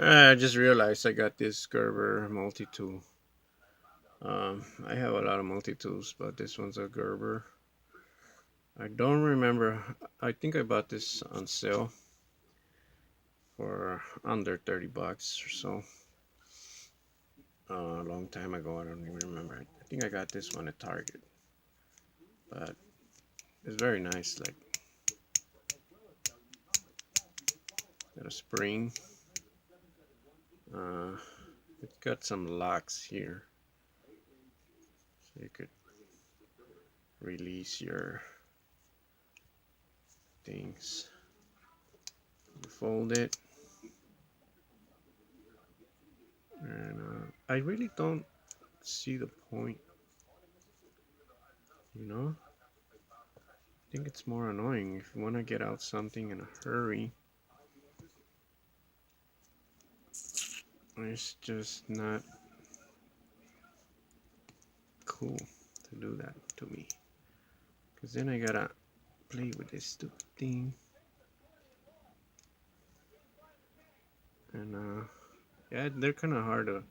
I just realized I got this Gerber multi-tool. I have a lot of multi-tools, but this one's a Gerber. I don't remember. I think I bought this on sale for under 30 bucks or so. A long time ago. I don't even remember. I think I got this one at Target, but it's very nice. Like, got a spring. Uh, it's got some locks here, so you could release your things. You fold it, and I really don't see the point. You know, I think it's more annoying if you want to get out something in a hurry. It's just not cool to do that to me, because then I gotta play with this stupid thing. And yeah, they're kind of hard to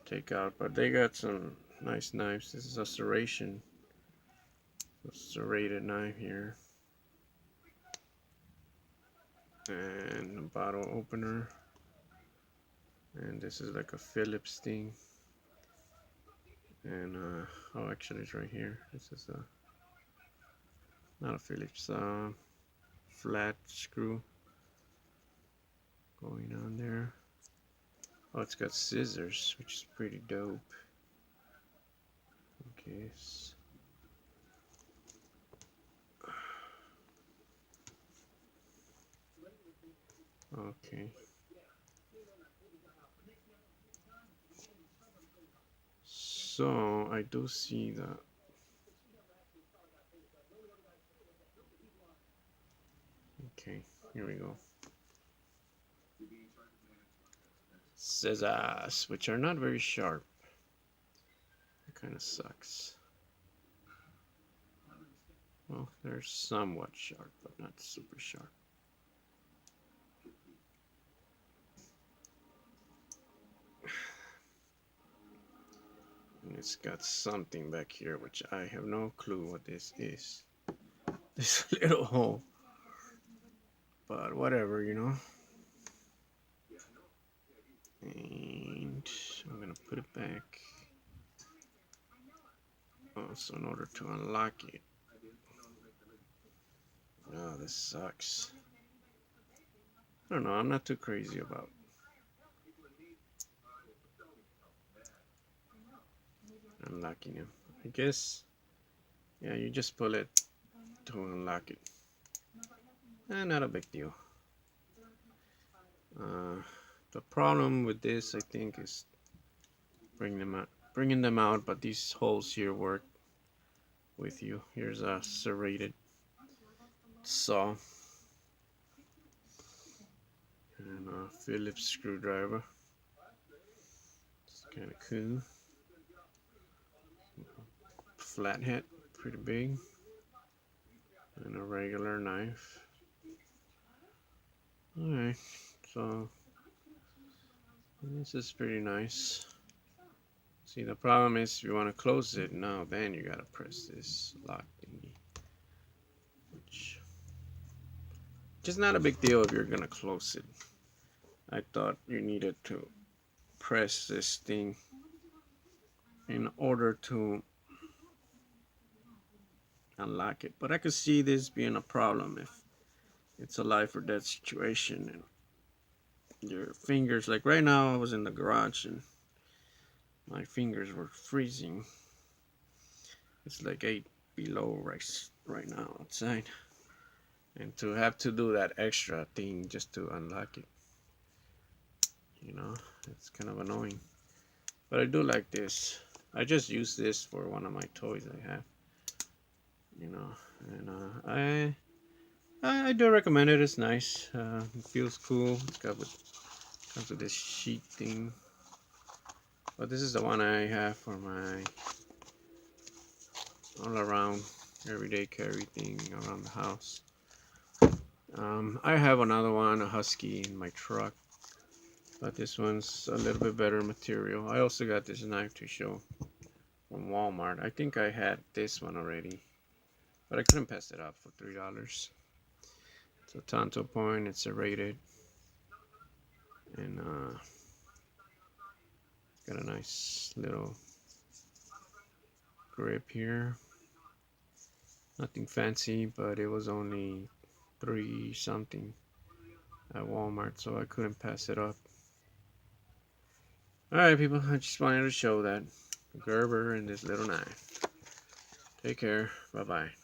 take out, but they got some nice knives. This is a serrated knife here, and a bottle opener, and this is like a Phillips thing. And oh, actually, it's right here. This is a not a Phillips, flat screw going on there. Oh, it's got scissors, which is pretty dope. Okay. Okay. So I do see that. Okay, here we go. Scissors, which are not very sharp. It kind of sucks. Well, they're somewhat sharp, but not super sharp. And it's got something back here, which I have no clue what this is. This little hole. But whatever, you know. And I'm gonna put it back. Also, in order to unlock it. Oh, this sucks. I don't know, I'm not too crazy about unlocking him. I guess, yeah, you just pull it to unlock it. Not a big deal. The problem with this, I think, is bringing them out. But these holes here work with you. Here's a serrated saw and a Phillips screwdriver. It's kind of cool. Flathead, pretty big, and a regular knife. Alright, so this is pretty nice. See, the problem is if you want to close it now, then you gotta press this lock thingy, which is not a big deal if you're gonna close it. I thought you needed to press this thing in order to unlock it, but I could see this being a problem if it's a life or death situation and your fingers, like right now I was in the garage and my fingers were freezing. It's like 8 below right now outside, and to have to do that extra thing just to unlock it, you know, it's kind of annoying. But I do like this. I just use this for one of my toys I have, you know, and I do recommend it. It's nice. It feels cool. It's got comes with this sheet thing. But this is the one I have for my all around everyday carry thing around the house. I have another one, a Husky, in my truck. but this one's a little bit better material. I also got this knife to show from Walmart. I think I had this one already, but I couldn't pass it up for $3. It's a Tonto point. It's serrated, and it's got a nice little grip here. Nothing fancy, but it was only 3 something at Walmart, so I couldn't pass it up. Alright, people, I just wanted to show that Gerber and this little knife. Take care. Bye bye.